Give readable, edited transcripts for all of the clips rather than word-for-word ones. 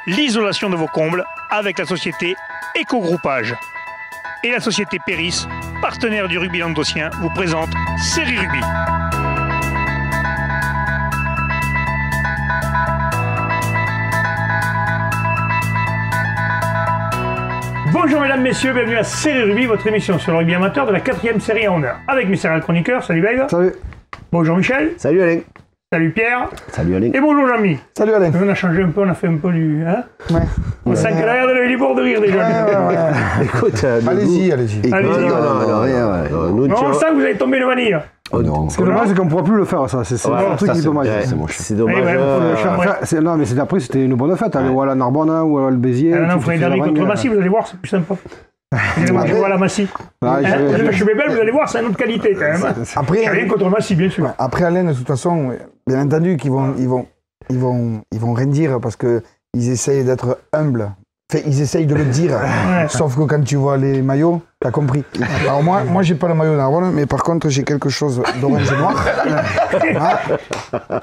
l'isolation de vos combles avec la société Éco-Groupage. Et la société Péris, partenaire du rugby languedocien, vous présente Série Rugby. Bonjour mesdames, messieurs, bienvenue à Série Rugby, votre émission sur le rugby amateur de la 4e série en honneur. Avec mes sérieux chroniqueurs, salut Babe. Salut. Bonjour Michel. Salut Alain. Salut Pierre. Salut Alain. Et bonjour Jean-Mi. Salut Alain. On a changé un peu, on a fait un peu du... Hein, ouais. On sent que là, il est bord de rire déjà. Ouais. Écoute, allez-y. Allez-y. Non, on sent que vous avez tombé le vanille. Oh non. Ce qui est dommage, c'est qu'on ne pourra plus le faire, ça. C'est un truc qui est dommage. C'est dommage. Non, mais après, c'était une bonne fête. Aller ou à la Narbonne ou à le Béziers. Non, Frédéric contre Massy, vous allez voir, c'est plus sympa. Vous allez voir, je vois la Massy. Je suis bébé, vous allez voir, c'est une autre qualité quand même. Après, rien contre Massy, bien sûr. Après, Alain, de toute façon, bien entendu qu'ils vont rien dire parce qu'ils essayent d'être humbles. Enfin, ils essayent de le dire, sauf que quand tu vois les maillots, t'as compris. Alors moi j'ai pas le maillot Narbonne, mais par contre j'ai quelque chose d'orange et noir.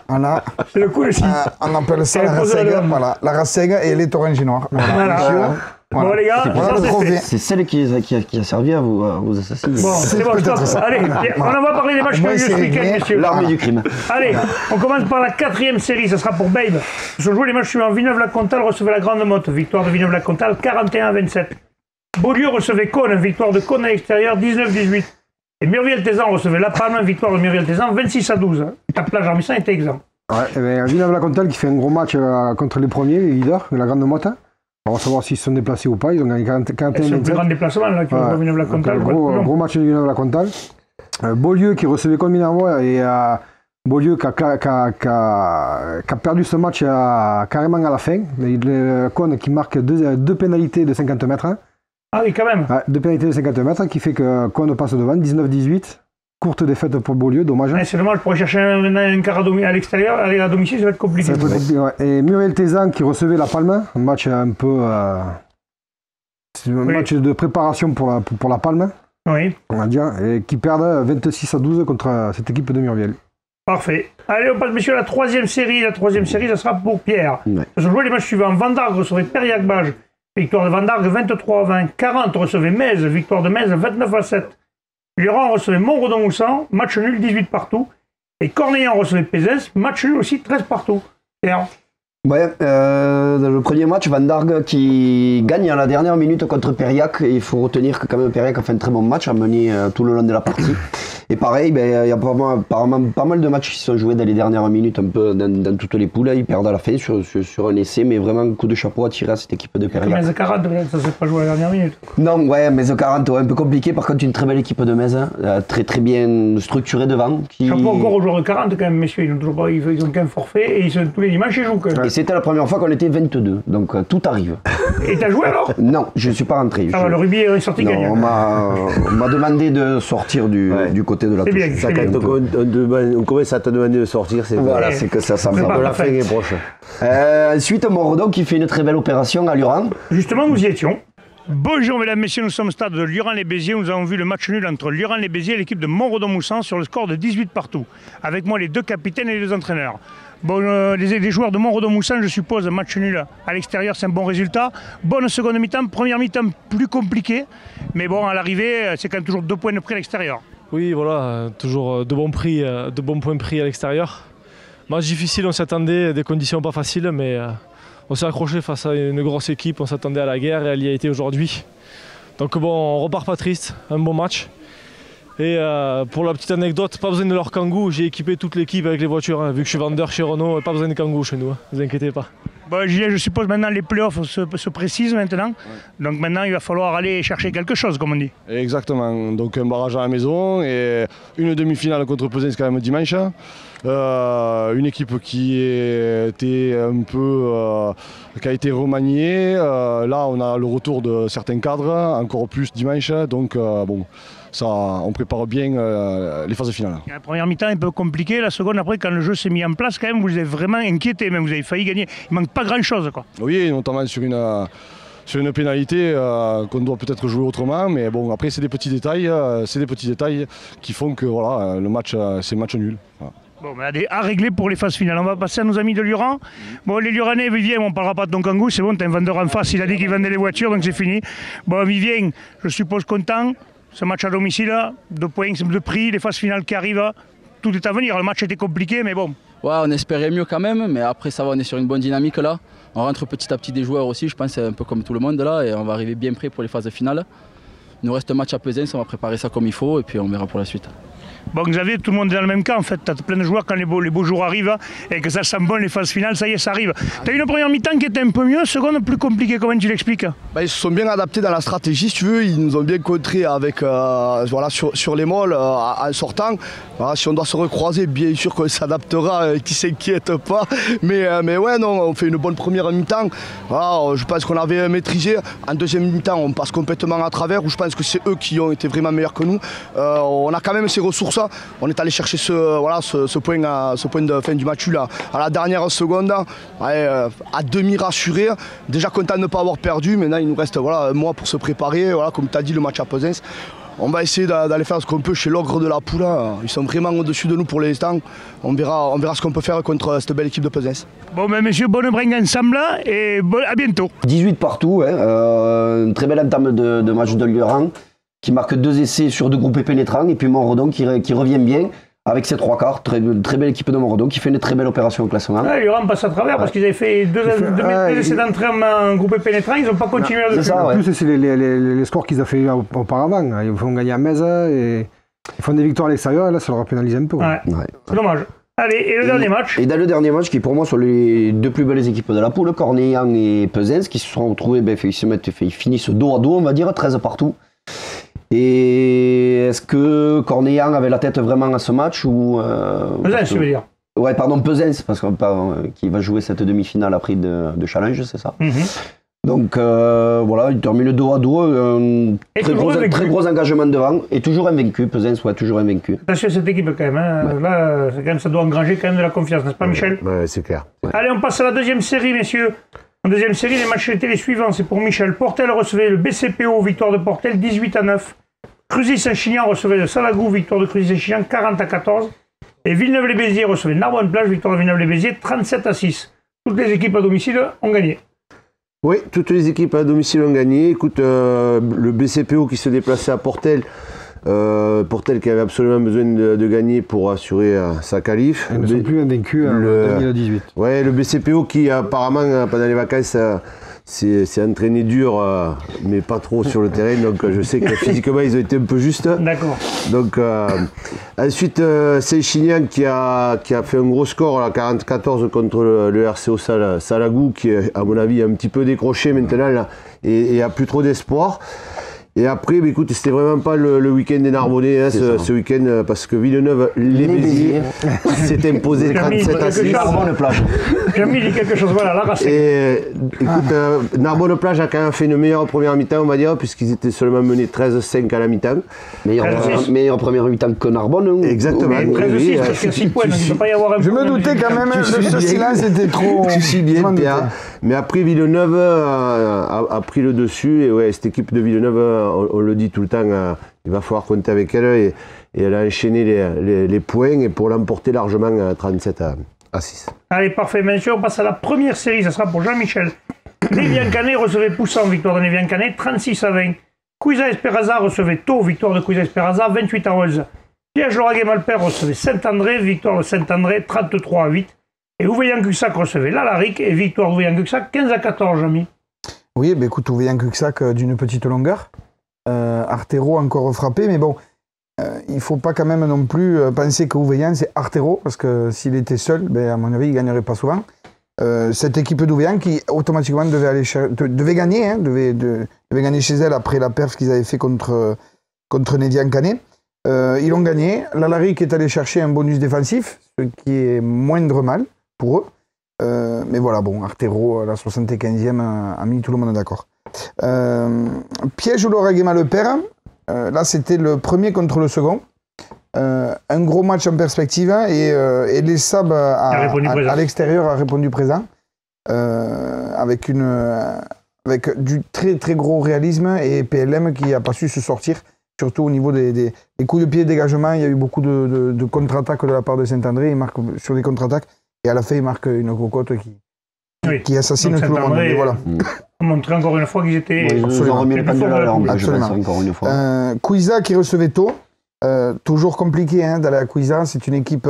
Voilà. C'est le coup aussi. On appelle ça la Rassègue. Voilà, la Rassègue et elle est orange et noir. Voilà. Bon les gars, c'est celle qui a servi à vous assassiner. Bon, c'est bon, stop. Allez, on va parler des matchs que ce week-end, messieurs. L'armée du crime. Allez, on commence par la 4e série, ça sera pour Babe. Nous allons jouer les matchs suivants. Villeneuve-la-Comtale recevait la Grande Motte, victoire de Villeneuve-la-Comtale 41-27. Beaulieu recevait Cône, victoire de Cône à l'extérieur 19-18. Et Murviel-Tézan recevait La Palme, victoire de Murviel-Tézan 26-12. Ta Jean Missin était exempt. Ouais, Villeneuve-la-Comtale qui fait un gros match contre les premiers, les leaders de la Grande Motte. On va savoir s'ils se sont déplacés ou pas. Ils ont gagné 41. C'est le plus grand déplacement là, qui va Villeneuve-la-Comtale. Gros match de Villeneuve-la-Comtale. Beaulieu qui recevait contre Minervois et Beaulieu qui a perdu ce match carrément à la fin. Cône qui marque deux pénalités de 50 mètres. Ah oui, quand même. Deux pénalités de 50 mètres qui fait que Cône passe devant, 19-18. Courte défaite pour Beaulieu, dommage. C'est dommage, pour chercher un quart à l'extérieur, aller à domicile, ça va être compliqué. Et Murviel-Tézan qui recevait La Palme, un match un peu... c'est un match de préparation pour la Palme, on va dire, et qui perdent 26-12 contre cette équipe de Murviel. Parfait. Allez, on passe, messieurs, à la 3e série. La 3e série, ça sera pour Pierre. Nous allons jouer les matchs suivants. Vendargue recevait Périac-Bage, victoire de Vendargue 23-20. 40 recevait Metz, victoire de Metz 29-7. Lurent recevait Montredon-Moussan, match nul 18 partout. Et Cornillan recevait Pézens, match nul aussi 13 partout. Pierre. Ouais, dans le premier match, Vendargue qui gagne à la dernière minute contre Périac. Il faut retenir que quand même Périac a fait un très bon match, a mené tout le long de la partie. Et pareil, il y a pas mal de matchs qui se sont joués dans les dernières minutes, un peu dans toutes les poules. Ils perdent à la fin sur un essai, mais vraiment un coup de chapeau à tirer à cette équipe de Périac. Metz 40, ça ne s'est pas joué à la dernière minute. Non, ouais, Metz 40, un peu compliqué. Par contre, une très belle équipe de Metz, très très bien structurée devant. Chapeau encore aux joueurs de 40 quand même, messieurs. Ils ont qu'un forfait et tous les dimanches ils jouent. Et c'était la première fois qu'on était 22, donc tout arrive. Et t'as joué alors? Non, je ne suis pas rentré. Le rugby est sorti gagnant. On m'a demandé de sortir du côté de la touche. Ça, quand on commence à te demander de sortir, c'est voilà, c'est que ça me la fin est proche. Ensuite, Montredon qui fait une très belle opération à Lurent. Justement, nous y étions. Bonjour mesdames, messieurs, nous sommes au stade de Lurent-les-Béziers. Nous avons vu le match nul entre Lurent-les-Béziers et l'équipe de Montredon-Moussan sur le score de 18 partout. Avec moi les deux capitaines et les deux entraîneurs. Bon, les joueurs de Montredon-Moussan, je suppose, match nul à l'extérieur, c'est un bon résultat. Bonne seconde mi-temps, première mi-temps plus compliquée. Mais bon, à l'arrivée, c'est quand même toujours 2 points de prix à l'extérieur. Oui, voilà, toujours de bons points pris à l'extérieur. Match difficile, on s'attendait, des conditions pas faciles, mais on s'est accroché face à une grosse équipe, on s'attendait à la guerre et elle y a été aujourd'hui. Donc bon, on repart pas triste, un bon match. Et pour la petite anecdote, pas besoin de leur kangou, j'ai équipé toute l'équipe avec les voitures, vu que je suis vendeur chez Renault, pas besoin de kangou chez nous, ne vous inquiétez pas. Bon, Julien, je suppose maintenant les playoffs se précisent maintenant. Donc maintenant il va falloir aller chercher quelque chose, comme on dit. Exactement, donc un barrage à la maison et une demi-finale contre Pesens quand même dimanche. Une équipe qui a été remaniée. Là on a le retour de certains cadres, encore plus dimanche. Donc bon, ça, on prépare bien les phases finales. La première mi-temps est un peu compliquée, la seconde après quand le jeu s'est mis en place quand même vous avez vraiment inquiété, même vous avez failli gagner. Il manque pas grand chose quoi. Oui, notamment sur une pénalité qu'on doit peut-être jouer autrement, mais bon après c'est des petits détails qui font que voilà, le match c'est match nul. Voilà. Bon, à régler pour les phases finales. On va passer à nos amis de Lurhan. Bon, les Luranais, Vivien, on ne parlera pas de ton kangou, c'est bon, t'as un vendeur en face, il a dit qu'il vendait les voitures, donc c'est fini. Bon, Vivien, je suppose content. Ce match à domicile, 2 points de prix, les phases finales qui arrivent, tout est à venir. Le match était compliqué, mais bon. Ouais, on espérait mieux quand même, mais après ça va, on est sur une bonne dynamique là. On rentre petit à petit des joueurs aussi, je pense, un peu comme tout le monde là, et on va arriver bien prêt pour les phases finales. Il nous reste un match à Pesens, on va préparer ça comme il faut, et puis on verra pour la suite. Bon, Xavier, tout le monde est dans le même cas en fait. Tu as plein de joueurs quand les beaux jours arrivent et que ça sent bon les phases finales, ça y est, ça arrive. Tu as eu une première mi-temps qui était un peu mieux, seconde plus compliquée, comment tu l'expliques? Ils se sont bien adaptés dans la stratégie, si tu veux. Ils nous ont bien contré avec, voilà, sur les molles en sortant. Voilà, si on doit se recroiser, bien sûr qu'on s'adaptera, qui s'inquiète pas. Mais ouais, non, on fait une bonne première mi-temps. Voilà, je pense qu'on avait maîtrisé. En deuxième mi-temps, on passe complètement à travers, où je pense que c'est eux qui ont été vraiment meilleurs que nous. On a quand même ces ressources. On est allé chercher ce point de fin du match là, à la dernière seconde, à demi rassuré. Déjà content de ne pas avoir perdu. Maintenant, il nous reste un mois pour se préparer. Voilà, comme tu as dit, le match à Pesens. On va essayer d'aller faire ce qu'on peut chez l'ogre de la poule. Ils sont vraiment au-dessus de nous pour l'instant. On verra ce qu'on peut faire contre cette belle équipe de Pesens. Bon, ben, messieurs, bonne bringue ensemble et à bientôt. 18 partout, hein, une très belle entame de match de Lurhan, qui marque 2 essais sur 2 groupés pénétrants, et puis Montredon qui revient bien avec ses 3 quarts. Très belle équipe de Montredon qui fait une très belle opération au classement. Lurhan passe à travers parce qu'ils avaient fait 2 essais d'entrée en groupé pénétrant, ils n'ont pas continué à le faire. En plus, c'est les scores qu'ils ont fait auparavant. Ils font gagner à Metz et ils font des victoires à l'extérieur, et là ça leur a pénalisé un peu. Ouais. C'est dommage. Allez, et le dernier match. Et dans le dernier match, qui pour moi sont les 2 plus belles équipes de la poule, Cornillon et Pesens, qui se sont retrouvés, ils finissent dos à dos, on va dire, 13 partout. Et est-ce que Cornillon avait la tête vraiment à ce match ou Pesens, tu veux dire? Ouais, pardon, Pesens, parce qui va jouer cette demi-finale après de challenge, c'est ça. Donc voilà, il termine dos à dos, très gros engagement devant, et toujours invaincu, Pesens, ouais, toujours invaincu. Attention à cette équipe quand même, hein. Ouais. Là, quand même, ça doit engranger quand même de la confiance, n'est-ce pas Michel? Ouais, c'est clair. Ouais. Allez, on passe à la deuxième série, messieurs. En deuxième série, les matchs étaient les suivants, c'est pour Michel. Portel recevait le BCPO, victoire de Portel, 18-9. Cruzy-Saint-Chinian recevait le Salagou, victoire de Cruzy-Saint-Chinian, 40-14. Et Villeneuve-les-Béziers recevait Narbonne-Plage, victoire de Villeneuve-les-Béziers, 37-6. Toutes les équipes à domicile ont gagné. Oui, toutes les équipes à domicile ont gagné. Écoute, le BCPO qui se déplaçait à Portel, Portel qui avait absolument besoin de gagner pour assurer sa qualif. Ils ne sont plus invaincus en 2018. Oui, le BCPO qui apparemment pendant les vacances s'est entraîné dur, mais pas trop sur le terrain, donc je sais que physiquement ils ont été un peu justes. D'accord. Donc ensuite Saint-Chinian qui a fait un gros score à 40-14 contre le RCO Salagou, qui à mon avis a un petit peu décroché maintenant là, et a plus trop d'espoir. Et après, bah, écoute, c'était vraiment pas le week-end des Narbonnais, hein, ce week-end, parce que Villeneuve-les-Béziers s'est imposé 37-6. Narbonne-Plage. J'ai dit quelque chose, voilà, là, et écoute, Narbonne-Plage a quand même fait une meilleure première mi-temps, on va dire, puisqu'ils étaient seulement menés 13-5 à la mi-temps. Meilleure première mi-temps que Narbonne. Hein. Exactement. 13-6, parce qu'il y a 6 points, donc il ne peut pas y avoir un Je me doutais quand même, ce silence était trop... Tu sais bien, Pierre. Mais après, Villeneuve a pris le dessus, et ouais, cette équipe de Villeneuve, on le dit tout le temps, il va falloir compter avec elle, et elle a enchaîné les points et pour l'emporter largement 37-6. Allez, parfait, messieurs, on passe à la première série, ça sera pour Jean-Michel. Nevian-Canet recevait Poussan, victoire de Nevian-Canet, 36-20. Cuisa-Esperaza recevait Thau, victoire de Cuisa-Esperaza, 28-11. Liège-Lauragais-Malpère recevait Saint-André, victoire de Saint-André, 33-8. Et Ouveillan-Cuxac recevait l'Alaric et victoire d'Ouveillan-Cuxac, 15-14, Jean-Mi. Oui, bah écoute, Ouveillan-Cuxac d'une petite longueur. Artero encore frappé, mais bon, il ne faut pas quand même non plus penser que Ouveillan c'est Artero, parce que s'il était seul, à mon avis, il ne gagnerait pas souvent. Cette équipe d'Ouveillan qui automatiquement devait gagner, hein, devait gagner chez elle après la perf qu'ils avaient fait contre Nevian-Canet. Ils l'ont gagné. L'Alaric est allé chercher un bonus défensif, ce qui est moindre mal pour eux. Mais voilà, bon, Artero, à la 75e, a mis tout le monde d'accord. Piège au Lauragais-Malpère, là c'était le premier contre le second. Un gros match en perspective, et les Sabs à l'extérieur a répondu présent, avec du très très gros réalisme, et PLM qui n'a pas su se sortir surtout au niveau des coups de pied, dégagement. Il y a eu beaucoup de contre-attaques de la part de Saint-André. Il marque sur les contre-attaques. Et à la fin, il marque une cocotte qui assassine tout le monde. Mais voilà. On montrait encore une fois qu'ils étaient... Ils ont remis le pendule à l'heure, je pense, encore une fois. Cuisa qui recevait tôt. Toujours compliqué d'aller à Cuisa. C'est une équipe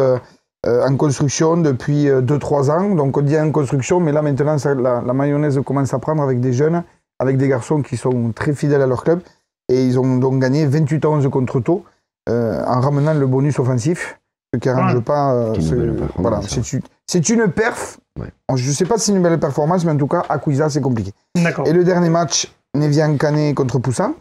en construction depuis 2-3 ans. Donc on dit en construction, mais là maintenant, la mayonnaise commence à prendre avec des jeunes, avec des garçons qui sont très fidèles à leur club. Et ils ont donc gagné 28-11 contre tôt, en ramenant le bonus offensif. Ce qui n'arrange pas. Voilà, c'est une perf. Ouais. Je ne sais pas si c'est une belle performance, mais en tout cas, à Cuisa, c'est compliqué. Et le dernier match, Nevian-Canet contre Poussin.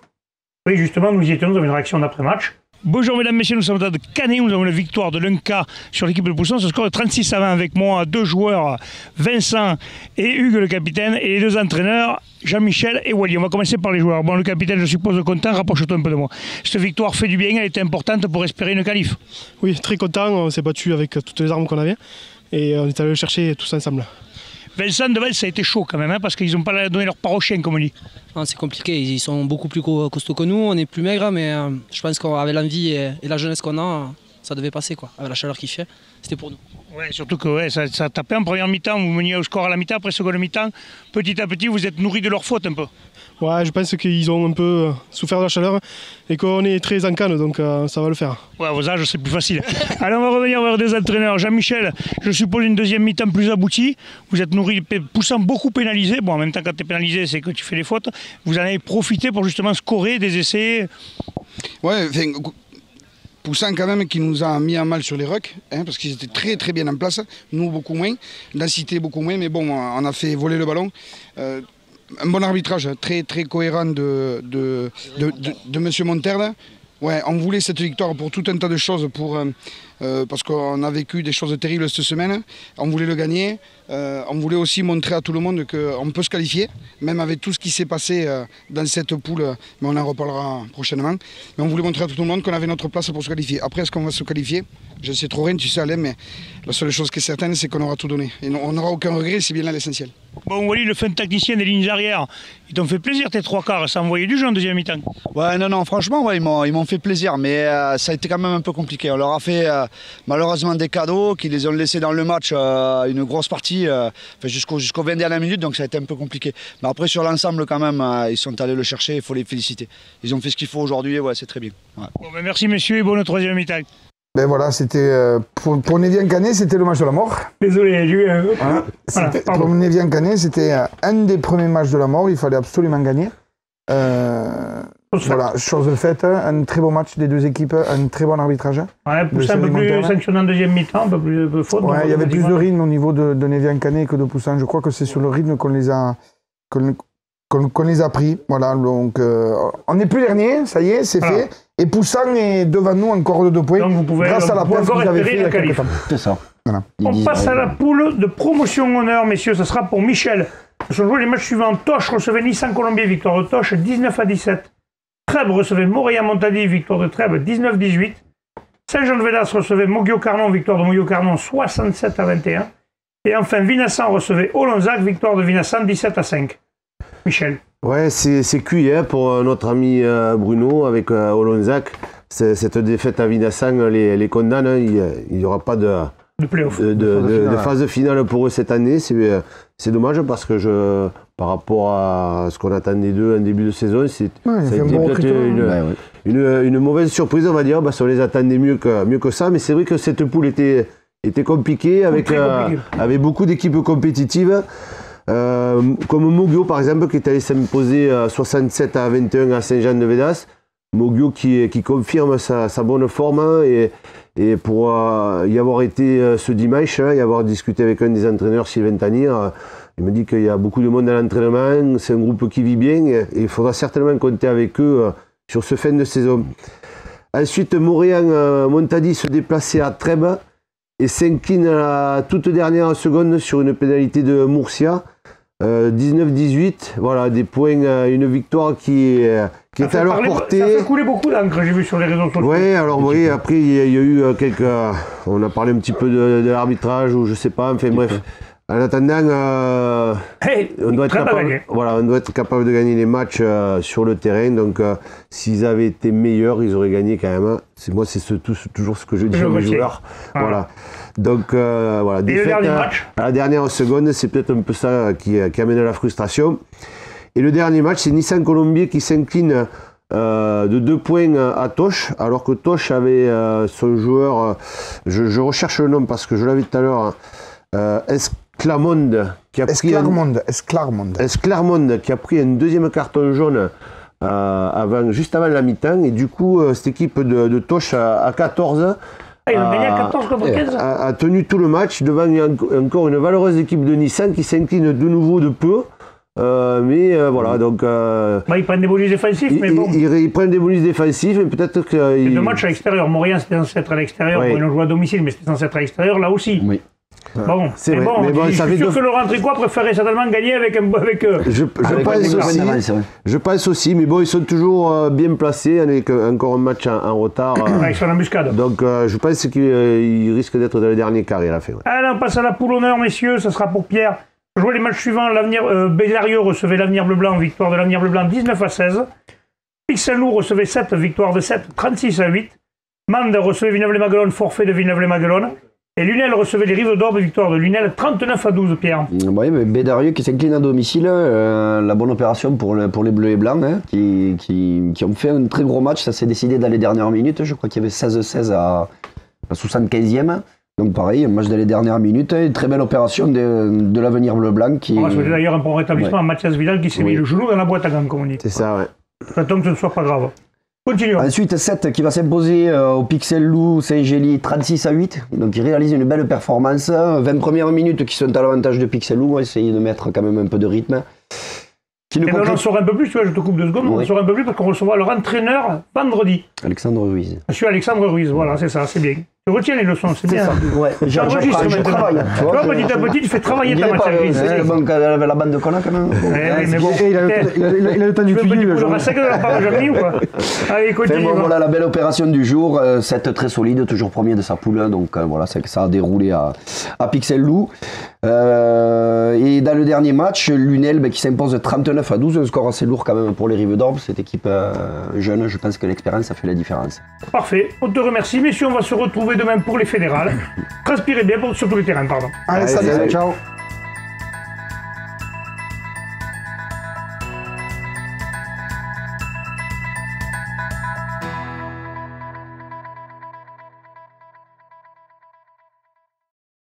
Oui, justement, nous y étions, nous avons une réaction d'après-match. Bonjour mesdames, messieurs, nous sommes à Canet, nous avons la victoire de l'Unca sur l'équipe de Poussin, ce score de 36-20 avec moi, 2 joueurs, Vincent et Hugues le capitaine, et les 2 entraîneurs, Jean-Michel et Wally. On va commencer par les joueurs. Bon, le capitaine, je suppose content, rapproche-toi un peu de moi. Cette victoire fait du bien, elle était importante pour espérer une qualif. Oui, très content, on s'est battu avec toutes les armes qu'on avait, et on est allé le chercher tous ensemble. Vincent Devel, ça a été chaud quand même, parce qu'ils n'ont pas donné leur part au chien, comme on dit. C'est compliqué, ils sont beaucoup plus costauds que nous, on est plus maigres, mais je pense qu'avec l'envie et la jeunesse qu'on a, ça devait passer, quoi. Avec la chaleur qu'il fait, c'était pour nous. Ouais, surtout que ça tapait en première mi-temps, vous meniez au score à la mi-temps, après seconde mi-temps, petit à petit vous êtes nourris de leur faute un peu. Ouais, je pense qu'ils ont un peu souffert de la chaleur et qu'on est très en canne, donc ça va le faire. Ouais, à vos âges, c'est plus facile. Alors on va revenir vers des entraîneurs. Jean-Michel, je suppose une deuxième mi-temps plus aboutie. Vous êtes nourri, Poussant beaucoup pénalisé. Bon, en même temps, quand tu es pénalisé, c'est que tu fais des fautes. Vous en avez profité pour justement scorer des essais. Ouais, Poussant quand même qui nous a mis en mal sur les rucks, parce qu'ils étaient très très bien en place. Nous, beaucoup moins. Densité, beaucoup moins. Mais bon, on a fait voler le ballon. Un bon arbitrage, très très cohérent de M. Monterne. Ouais, on voulait cette victoire pour tout un tas de choses, parce qu'on a vécu des choses terribles cette semaine. On voulait le gagner. On voulait aussi montrer à tout le monde qu'on peut se qualifier, même avec tout ce qui s'est passé dans cette poule, mais on en reparlera prochainement. Mais on voulait montrer à tout le monde qu'on avait notre place pour se qualifier. Après, est-ce qu'on va se qualifier? Je ne sais trop rien, tu sais Alain, mais la seule chose qui est certaine, c'est qu'on aura tout donné. Et on n'aura aucun regret, c'est bien là l'essentiel. Bon, Wally, le fin tacticien des lignes arrière, ils t'ont fait plaisir tes 3 quarts, ça a envoyé du jeu en deuxième mi-temps. Ouais, non, franchement, ouais, ils m'ont fait plaisir, mais ça a été quand même un peu compliqué. On leur a fait malheureusement des cadeaux qui les ont laissés dans le match une grosse partie, jusqu'aux 20 dernières minutes, donc ça a été un peu compliqué. Mais après, sur l'ensemble, quand même, ils sont allés le chercher, il faut les féliciter. Ils ont fait ce qu'il faut aujourd'hui, ouais, c'est très bien. Ouais. Bon, ben merci messieurs et bonne troisième mi-temps. Ben voilà, c'était pour Nevian-Canet, c'était le match de la mort. Désolé, j'ai eu un... Voilà, pour Nevian-Canet, c'était un des premiers matchs de la mort, il fallait absolument gagner. Voilà, chose faite, un très beau match des 2 équipes, un très bon arbitrage. Ouais, Poussin un peu plus sanctionné en deuxième mi-temps, un peu plus de fautes. Ouais, il y avait plus de rythme au niveau de Nevian-Canet que de Poussin. Je crois que c'est sur le rythme qu'on les a pris. Voilà, donc on n'est plus dernier, ça y est, c'est fait. Et Poussin est devant nous encore de 2 points. Donc vous pouvez, grâce à la perte que vous avez fait il y a quelques temps. C'est ça. Voilà. On passe à la poule de promotion honneur, messieurs, ce sera pour Michel. Nous allons jouer les matchs suivants. Toch recevait Nice-en-Colombier, victoire de Toch, 19-17. Trèbes recevait Montréal-Montady, victoire de Trèbes, 19-18. Saint-Jean-de-Védas recevait Moguio-Carnon, victoire de Moguio-Carnon, 67-21. Et enfin, Vinassan recevait Olonzac, victoire de Vinassan, 17-5. Michel. Ouais, c'est cuit pour notre ami Bruno avec Olonzac. Cette défaite à Vinassan les condamne. Il n'y aura pas de phase finale pour eux cette année. C'est dommage parce que par rapport à ce qu'on attendait d'eux en début de saison, ça a été peut-être une mauvaise surprise, on va dire, parce qu'on les attendait mieux que ça. Mais c'est vrai que cette poule était compliquée, avec beaucoup d'équipes compétitives. Comme Moguio par exemple, qui est allé s'imposer 67-21 à Saint-Jean-de-Védas. Moguio qui confirme sa bonne forme et pour y avoir été ce dimanche et avoir discuté avec un des entraîneurs, Sylvain Tanir, il me dit qu'il y a beaucoup de monde à l'entraînement, c'est un groupe qui vit bien et il faudra certainement compter avec eux sur ce fin de saison. Ensuite, Montréal-Montady se déplaçait à Trèbes et s'incline à la toute dernière seconde sur une pénalité de Murcia. 19-18, voilà, des points, une victoire qui est à leur portée. Ça fait couler beaucoup d'encre, j'ai vu sur les réseaux sociaux. Oui, alors oui, après il y a eu quelques... On a parlé un petit peu de l'arbitrage, ou je sais pas, enfin bref. En attendant, on doit être capable de gagner les matchs sur le terrain. Donc, s'ils avaient été meilleurs, ils auraient gagné quand même. Moi, c'est toujours ce que je dis aux joueurs. Voilà. Donc, voilà. Et le dernier match à la dernière seconde, c'est peut-être un peu ça qui amène à la frustration. Et le dernier match, c'est Nissan Colombier qui s'incline de 2 points à Toch, alors que Toch avait son joueur, je recherche le nom parce que je l'avais tout à l'heure, Esclarmonde qui a pris un deuxième carton jaune juste avant la mi-temps, et du coup cette équipe de Toch à 14 a tenu tout le match devant encore une valeureuse équipe de Nissan qui s'incline de nouveau de peu. Voilà, donc. Ils prennent des bonus défensifs, mais bon. Ils prennent des bonus défensifs, mais peut-être que. Le match à l'extérieur, Montréal c'était censé être à l'extérieur, ils ont joué à domicile, mais c'était censé être à l'extérieur, là aussi. Oui. Bon, c'est vrai. Je suis sûr que Laurent Tricoire préférait certainement gagner avec eux. Je pense aussi, mais bon, ils sont toujours bien placés, avec encore un match en retard. Ils sont en embuscade. Donc je pense qu'ils risquent d'être dans les derniers carrés à la fin. Allez, on passe à la poule honneur, messieurs, ça sera pour Pierre. Jouer les matchs suivants, Bézarieux recevait l'Avenir Bleu-Blanc, victoire de l'Avenir Bleu-Blanc 19-16. Pixel-Loup recevait 7, victoire de 7, 36-8. Mande recevait Villeneuve-les-Maguelones, forfait de Villeneuve-les-Maguelones. Et Lunel recevait les Rives d'Orbe, victoire de Lunel 39-12, Pierre. Oui, mais Bédarieux qui s'incline à domicile, la bonne opération pour les Bleus et Blancs, qui ont fait un très gros match. Ça s'est décidé dans les dernières minutes. Je crois qu'il y avait 16-16 à 75e. Donc pareil, un match dans les dernières minutes, une très belle opération de l'Avenir Bleu-Blanc. On va souhaiter d'ailleurs un bon rétablissement à Mathias Vidal qui s'est mis le genou dans la boîte à gants, comme on dit. C'est ça, ouais. Attends que ce ne soit pas grave. Continuons. Ensuite, 7 qui va s'imposer au Pixel Loup Saint-Gély 36-8. Donc il réalise une belle performance. 20 premières minutes qui sont à l'avantage de Pixel Loup. On va essayer de mettre quand même un peu de rythme. On en saura un peu plus, tu vois, je te coupe 2 secondes, on en saura un peu plus parce qu'on recevra leur entraîneur vendredi. Alexandre Ruiz. Monsieur Alexandre Ruiz, voilà, c'est ça, c'est bien. Tu retiens les leçons, c'est bien. Ouais, j'enregistre maintenant. Travaille. Tu vois, petit à petit, tu fais travailler ta matière grise. La bande de Cona quand même. Mais bon, il a le temps d'utiliser le jour. Tu veux de la part de Jean-Mi ou quoi? Allez, continue. Voilà la belle opération du jour. 7 très solide, toujours premier de sa poule. Donc voilà, ça a déroulé à Pixel Loup. Et dans le dernier match, Lunel qui s'impose 39-12, un score assez lourd quand même pour les Rives d'Orbe. Cette équipe jeune, je pense que l'expérience a fait la différence. Parfait, on te remercie. Messieurs, on va se retrouver demain pour les fédérales. Transpirez bien sur tous les terrains, pardon. Allez, salut, ciao.